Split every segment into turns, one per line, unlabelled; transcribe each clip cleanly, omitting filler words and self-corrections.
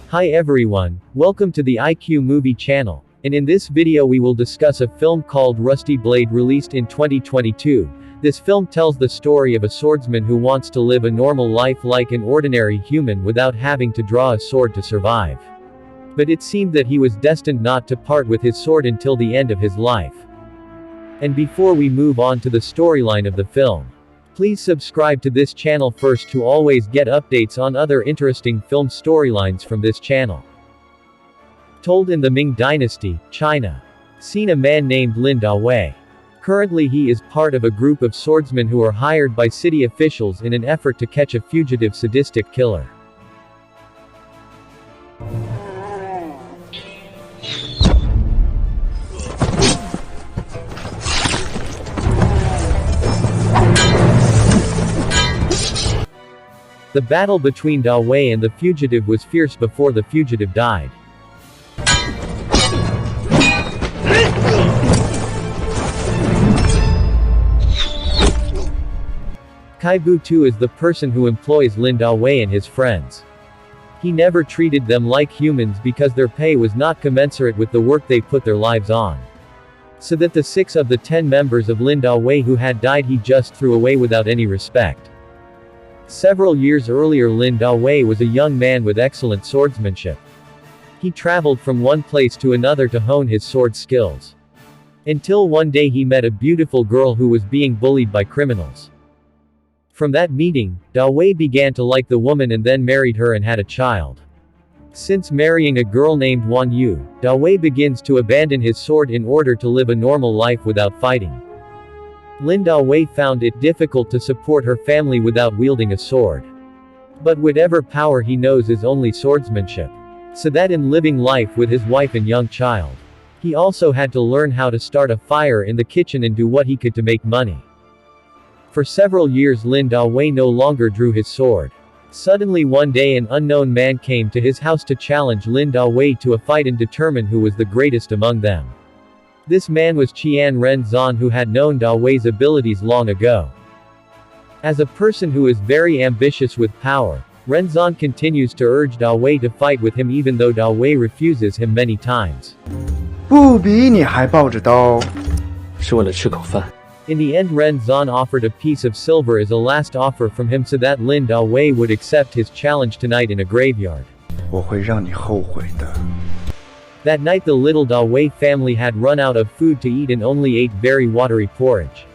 Hi everyone, welcome to the IQ Movie channel, and in this video we will discuss a film called Rusty Blade released in 2022. This film tells the story of a swordsman who wants to live a normal life like an ordinary human without having to draw a sword to survive. But it seemed that he was destined not to part with his sword until the end of his life. And before we move on to the storyline of the film, please subscribe to this channel first to always get updates on other interesting film storylines from this channel. Told in the Ming Dynasty, China. Seen a man named Lin Dawei. Currently he is part of a group of swordsmen who are hired by city officials in an effort to catch a fugitive sadistic killer. The battle between Dawei and the fugitive was fierce before the fugitive died. Kai Bu Tu is the person who employs Lin Dawei and his friends. He never treated them like humans because their pay was not commensurate with the work they put their lives on. So that the 6 of the 10 members of Lin Dawei who had died he just threw away without any respect. Several years earlier Lin Dawei was a young man with excellent swordsmanship. He traveled from one place to another to hone his sword skills. Until one day he met a beautiful girl who was being bullied by criminals. From that meeting, Dawei began to like the woman and then married her and had a child. Since marrying a girl named Wan Yu, Dawei begins to abandon his sword in order to live a normal life without fighting. Lin Dawei found it difficult to support her family without wielding a sword. But whatever power he knows is only swordsmanship. So that in living life with his wife and young child, he also had to learn how to start a fire in the kitchen and do what he could to make money. For several years Lin Dawei no longer drew his sword. Suddenly one day an unknown man came to his house to challenge Lin Dawei to a fight and determine who was the greatest among them. This man was Qian Renzan, who had known Dawei's abilities long ago. As a person who is very ambitious with power, Renzan continues to urge Dawei to fight with him even though Dawei refuses him many times.
不比你还抱着刀，
是为了吃口饭。
In the end Renzan offered a piece of silver as a last offer from him so that Lin Dawei would accept his challenge tonight in a graveyard.
我会让你后悔的。
That night the little Dawei family had run out of food to eat and only ate very watery porridge.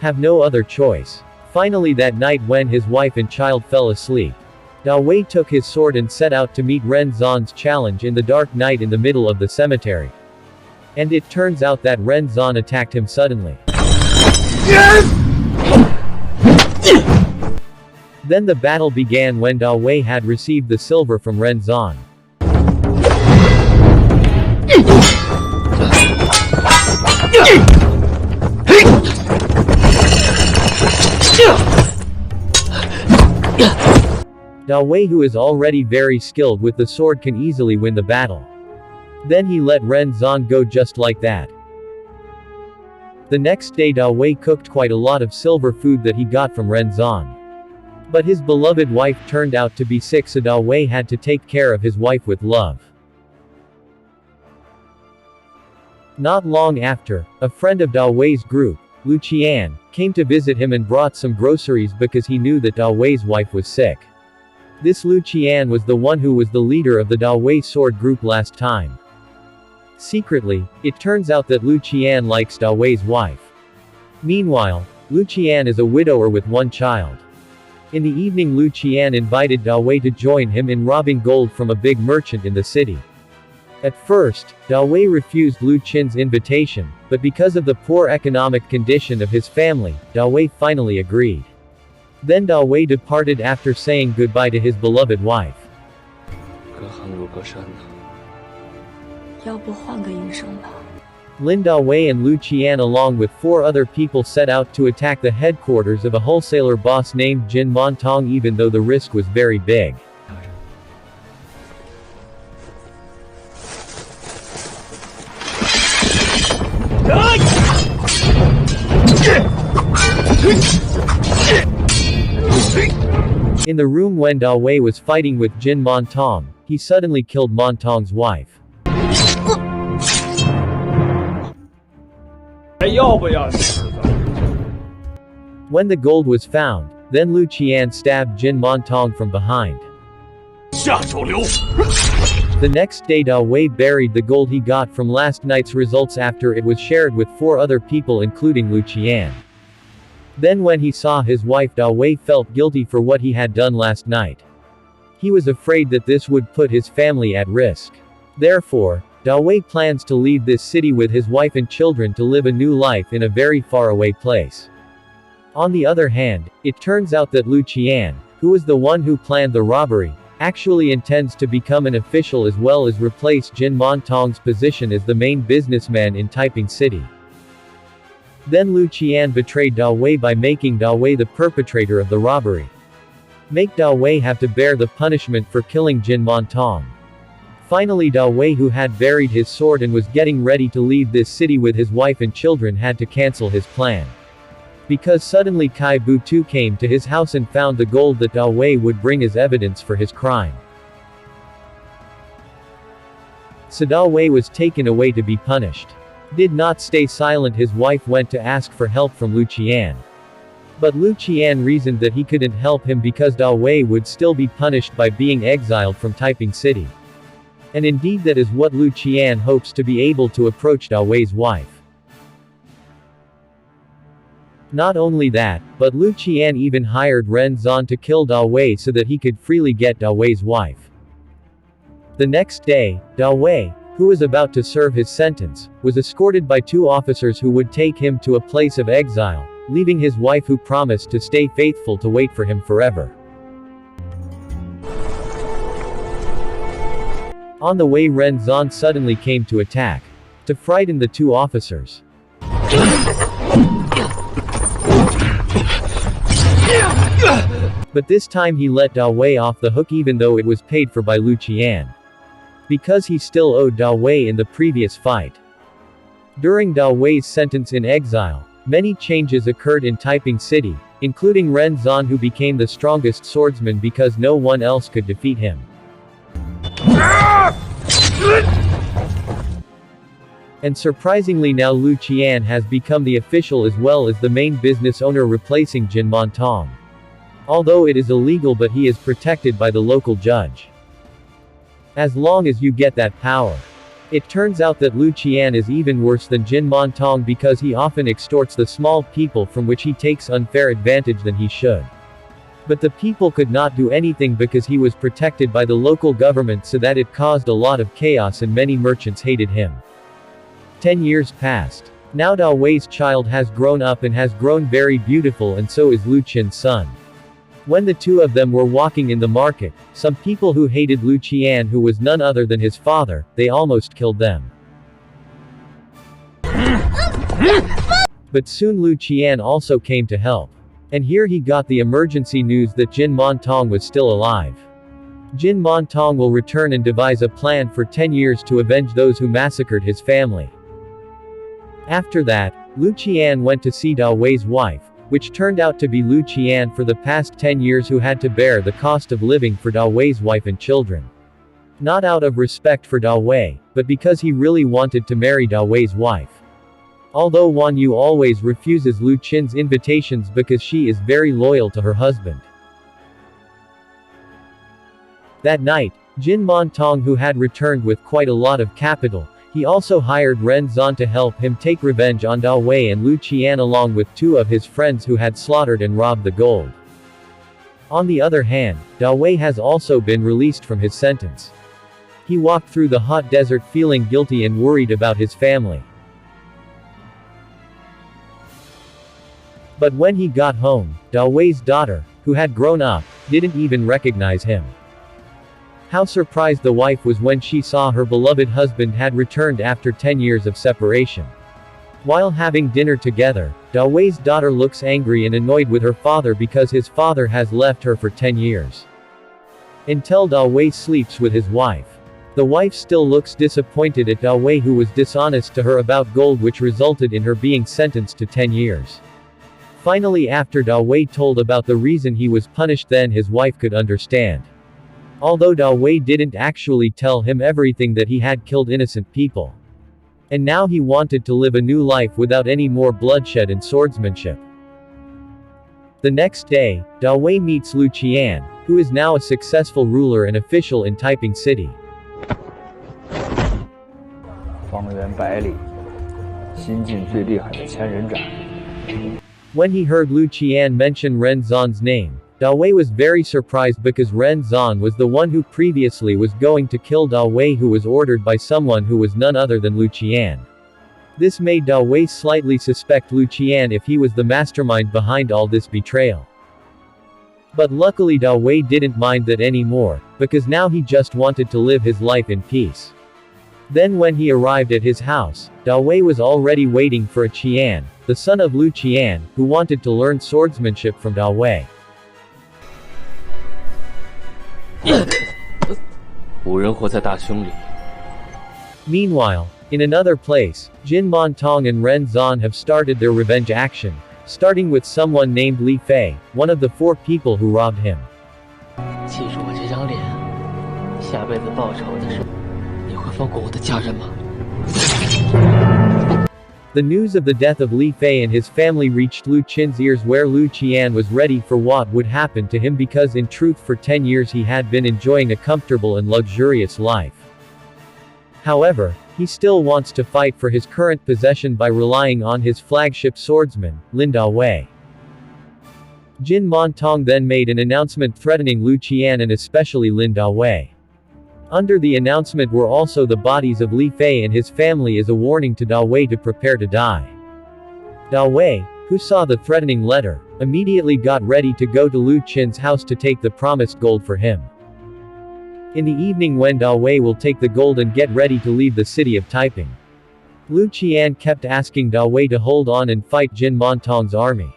Have no other choice. Finally that night when his wife and child fell asleep, Dawei took his sword and set out to meet Renzan's challenge in the dark night in the middle of the cemetery. And it turns out that Renzan attacked him suddenly. Then the battle began when Dawei had received the silver from Renzan. Dawei, who is already very skilled with the sword, can easily win the battle. Then he let Renzan go just like that. The next day Dawei cooked quite a lot of silver food that he got from Renzan. But his beloved wife turned out to be sick, so Dawei had to take care of his wife with love. Not long after, a friend of Dawei's group, Lu Qian, came to visit him and brought some groceries because he knew that Dawei's wife was sick. This Lu Qian was the one who was the leader of the Dawei sword group last time. Secretly, it turns out that Lu Qian likes Dawei's wife. Meanwhile, Lu Qian is a widower with one child. In the evening Lu Qian invited Dawei to join him in robbing gold from a big merchant in the city. At first, Dawei refused Lu Qian's invitation, but because of the poor economic condition of his family, Dawei finally agreed. Then Dawei departed after saying goodbye to his beloved wife.
隔行如隔山呐。
要不换个营生吧。
Lin Dawei and Lu Qian along with 4 other people set out to attack the headquarters of a wholesaler boss named Jin Montong, even though the risk was very big. In the room when Dawei was fighting with Jin Montong, he suddenly killed Montong's wife. When the gold was found, then Lu Qian stabbed Jin Montong from behind. The next day Dao Wei buried the gold he got from last night's results after it was shared with 4 other people including Lu Qian. Then when he saw his wife Dao Wei felt guilty for what he had done last night. He was afraid that this would put his family at risk. Therefore, Dao Wei plans to leave this city with his wife and children to live a new life in a very far away place. On the other hand, it turns out that Lu Qian, who was the one who planned the robbery, actually intends to become an official as well as replace Jin Montong's position as the main businessman in Taiping City. Then Lu Qian betrayed Dao Wei by making Dao Wei the perpetrator of the robbery. Make Dao Wei have to bear the punishment for killing Jin Montong. Finally Dao Wei, who had buried his sword and was getting ready to leave this city with his wife and children, had to cancel his plan. Because suddenly Kai Bu-tu came to his house and found the gold that Dao Wei would bring as evidence for his crime. So Dao Wei was taken away to be punished. Did not stay silent. His wife went to ask for help from Lu Qian. But Lu Qian reasoned that he couldn't help him because Dao Wei would still be punished by being exiled from Taiping City. And indeed that is what Lu Qian hopes, to be able to approach Dao Wei's wife. Not only that, but Lu Qian even hired Ren Zan to kill Dao Wei so that he could freely get Dao Wei's wife. The next day, Dao Wei, who was about to serve his sentence, was escorted by 2 officers who would take him to a place of exile, leaving his wife, who promised to stay faithful to wait for him forever. On the way Ren Zan suddenly came to attack, to frighten the 2 officers. But this time he let Dao Wei off the hook even though it was paid for by Lu Qian. Because he still owed Dao Wei in the previous fight. During Dao Wei's sentence in exile, many changes occurred in Taiping City, including Ren Zan, who became the strongest swordsman because no one else could defeat him. And surprisingly now Lu Qian has become the official as well as the main business owner, replacing Jin Montong. Although it is illegal, but he is protected by the local judge. As long as you get that power. It turns out that Lu Qian is even worse than Jin Montong because he often extorts the small people from which he takes unfair advantage than he should. But the people could not do anything because he was protected by the local government, so that it caused a lot of chaos and many merchants hated him. 10 years passed. Now Dao Wei's child has grown up and has grown very beautiful, and so is Lu Qian's son. When the 2 of them were walking in the market, some people who hated Lu Qian, who was none other than his father, they almost killed them. But soon Lu Qian also came to help. And here he got the emergency news that Jin Montong was still alive. Jin Montong will return and devise a plan for 10 years to avenge those who massacred his family. After that, Lu Qian went to see Dao Wei's wife, which turned out to be Lu Qian for the past 10 years, who had to bear the cost of living for Dao Wei's wife and children. Not out of respect for Dao Wei, but because he really wanted to marry Dao Wei's wife. Although Wan Yu always refuses Lu Qin's invitations because she is very loyal to her husband. That night, Jin Montong, who had returned with quite a lot of capital, he also hired Ren Zan to help him take revenge on Dao Wei and Lu Qian, along with 2 of his friends who had slaughtered and robbed the gold. On the other hand, Dao Wei has also been released from his sentence. He walked through the hot desert feeling guilty and worried about his family. But when he got home, Dao Wei's daughter, who had grown up, didn't even recognize him. How surprised the wife was when she saw her beloved husband had returned after 10 years of separation. While having dinner together, Dao Wei's daughter looks angry and annoyed with her father because his father has left her for 10 years. Until Dao Wei sleeps with his wife. The wife still looks disappointed at Dao Wei, who was dishonest to her about gold, which resulted in her being sentenced to 10 years. Finally, after Dao Wei told about the reason he was punished, then his wife could understand. Although Dao Wei didn't actually tell him everything that he had killed innocent people. And now he wanted to live a new life without any more bloodshed and swordsmanship. The next day, Dao Wei meets Lu Qian, who is now a successful ruler and official in Taiping City.
方圆百里，新晋最厉害的千人斩。
When he heard Lu Qian mention Ren Zhan's name, Dao Wei was very surprised because Ren Zhan was the one who previously was going to kill Dao Wei, who was ordered by someone who was none other than Lu Qian. This made Dao Wei slightly suspect Lu Qian if he was the mastermind behind all this betrayal. But luckily Dao Wei didn't mind that anymore, because now he just wanted to live his life in peace. Then when he arrived at his house, Dao Wei was already waiting for a Qian, the son of Lu Qian, who wanted to learn swordsmanship from Dao Wei.
五人活在大胸里。
Meanwhile, in another place, Jin Montong and Ren Zhan have started their revenge action, starting with someone named Li Fei, one of the 4 people who robbed him.
记住我这张脸，下辈子报仇的时候，你会放过我的家人吗？
The news of the death of Li Fei and his family reached Lu Qin's ears, where Lu Qian was ready for what would happen to him, because in truth for 10 years he had been enjoying a comfortable and luxurious life. However, he still wants to fight for his current possession by relying on his flagship swordsman, Lin Dao Wei. Jin Montong then made an announcement threatening Lu Qian and especially Lin Dao Wei. Under the announcement were also the bodies of Li Fei and his family as a warning to Dao Wei to prepare to die. Dao Wei, who saw the threatening letter, immediately got ready to go to Lu Qin's house to take the promised gold for him. In the evening, when Dao Wei will take the gold and get ready to leave the city of Taiping, Lu Qian kept asking Dao Wei to hold on and fight Jin Montong's army.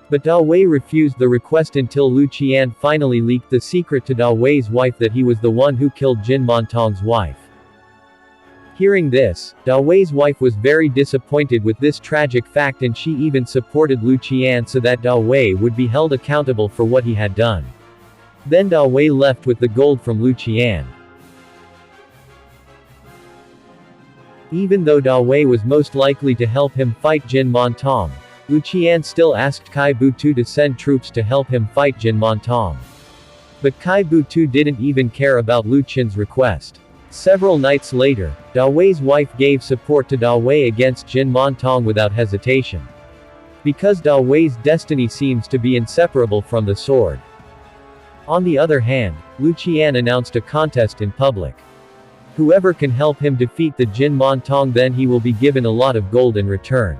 But Dao Wei refused the request until Lu Qian finally leaked the secret to Dao Wei's wife that he was the one who killed Jin Montong's wife. Hearing this, Dao Wei's wife was very disappointed with this tragic fact, and she even supported Lu Qian so that Dao Wei would be held accountable for what he had done. Then Dao Wei left with the gold from Lu Qian. Even though Dao Wei was most likely to help him fight Jin Montong, Lu Qian still asked Kai Butu to send troops to help him fight Jin Montong. But Kai Butu didn't even care about Lu Qin's request. Several nights later, Dao Wei's wife gave support to Dao Wei against Jin Montong without hesitation. Because Dao Wei's destiny seems to be inseparable from the sword. On the other hand, Lu Qian announced a contest in public. Whoever can help him defeat the Jin Montong, then he will be given a lot of gold in return.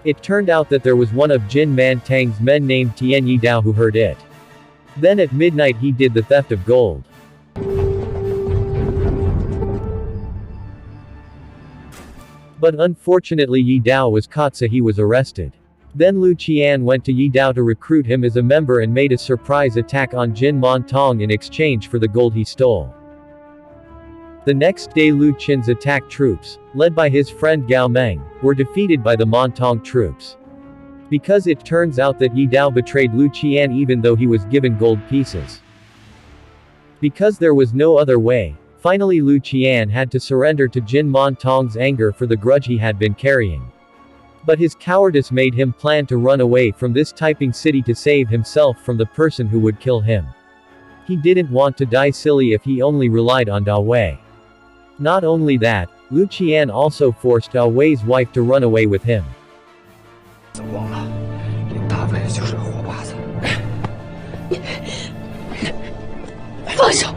It turned out that there was one of Jin Mantang's men named Tian Yidao who heard it. Then at midnight he did the theft of gold. But unfortunately Yidao was caught, so he was arrested. Then Lu Qian went to Yidao to recruit him as a member and made a surprise attack on Jin Montong in exchange for the gold he stole. The next day Lu Qin's attack troops, led by his friend Gao Meng, were defeated by the Montong troops. Because it turns out that Yidao betrayed Lu Qian even though he was given gold pieces. Because there was no other way, finally Lu Qian had to surrender to Jin Montong's anger for the grudge he had been carrying. But his cowardice made him plan to run away from this Taiping city to save himself from the person who would kill him. He didn't want to die silly if he only relied on Dao Wei. Not only that, Lu Qian also forced Dao Wei's wife to run away with him.
走光了，林大卫就是个活靶子。
放手！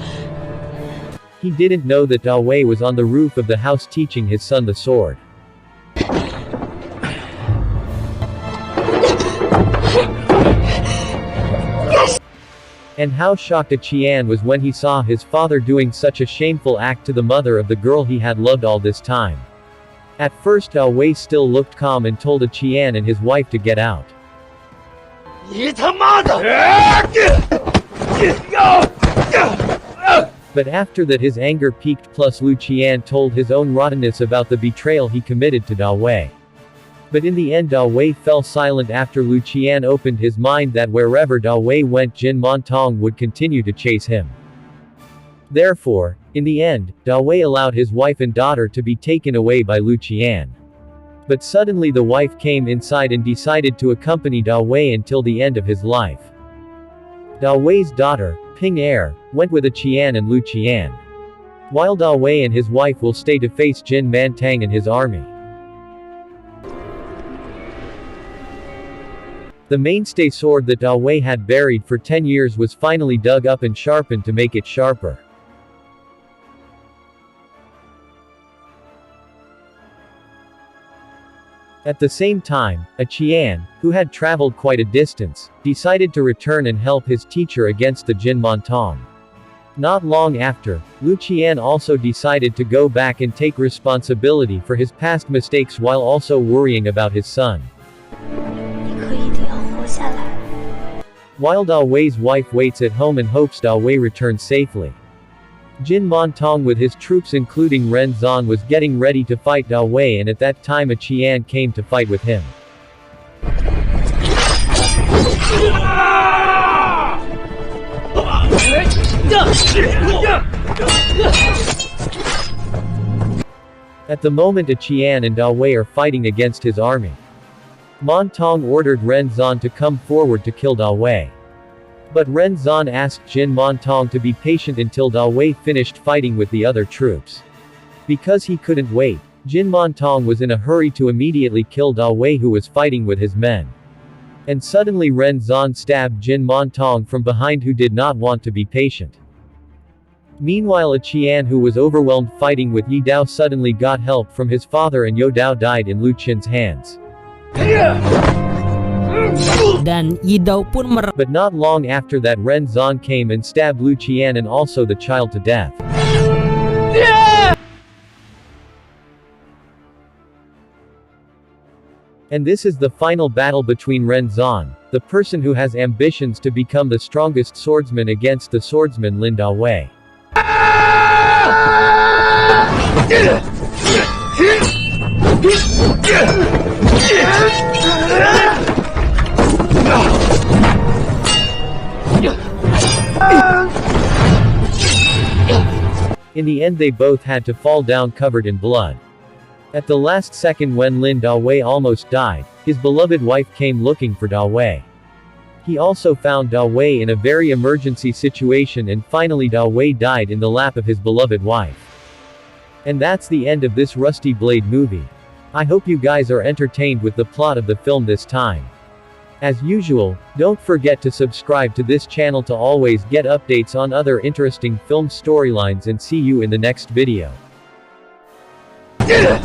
He didn't know that Dao Wei was on the roof of the house teaching his son the sword. And how shocked Qian was when he saw his father doing such a shameful act to the mother of the girl he had loved all this time. At first Dao Wei still looked calm and told Qian and his wife to get out.
你他妈的！
But after that his anger peaked, plus Lu Qian told his own rottenness about the betrayal he committed to Dao Wei. But in the end Dao Wei fell silent after Lu Qian opened his mind that wherever Dao Wei went Jin Montong would continue to chase him. Therefore, in the end, Da Wei allowed his wife and daughter to be taken away by Lu Qian. But suddenly the wife came inside and decided to accompany Da Wei until the end of his life. Da Wei's daughter, Ping Er, went with a Qian and Lu Qian, while Da Wei and his wife will stay to face Jin Mantang and his army. The mainstay sword that Da Wei had buried for 10 years was finally dug up and sharpened to make it sharper. At the same time, a Qian, who had traveled quite a distance, decided to return and help his teacher against the Jin Mantang. Not long after, Lu Qian also decided to go back and take responsibility for his past mistakes while also worrying about his son. While Da Wei's wife waits at home and hopes Da Wei returns safely. Jin Mantang with his troops including Ren Zan was getting ready to fight Da Wei, and at that time a Qian came to fight with him. At the moment a Qian and Da Wei are fighting against his army. Mantang ordered Ren Zan to come forward to kill Da Wei. But Ren Zan asked Jin Mantang to be patient until Da Wei finished fighting with the other troops. Because he couldn't wait, Jin Mantang was in a hurry to immediately kill Da Wei who was fighting with his men. And suddenly Ren Zan stabbed Jin Mantang from behind who did not want to be patient. Meanwhile a Qian who was overwhelmed fighting with Yi Dao suddenly got help from his father and Yo Dao died in Lu Qin's hands.
Dan Yi Dao pun
But not long after that Ren Zan came and stabbed Lu Qian and also the child to death. And this is the final battle between Ren Zan, the person who has ambitions to become the strongest swordsman, against the swordsman Lin Da Wei. In the end they both had to fall down covered in blood. At the last second when Lin Da Wei almost died, his beloved wife came looking for Da Wei. He also found Da Wei in a very emergency situation and finally Da Wei died in the lap of his beloved wife. And that's the end of this Rusty Blade movie. I hope you guys are entertained with the plot of the film this time. As usual, don't forget to subscribe to this channel to always get updates on other interesting film storylines, and see you in the next video.
Yeah!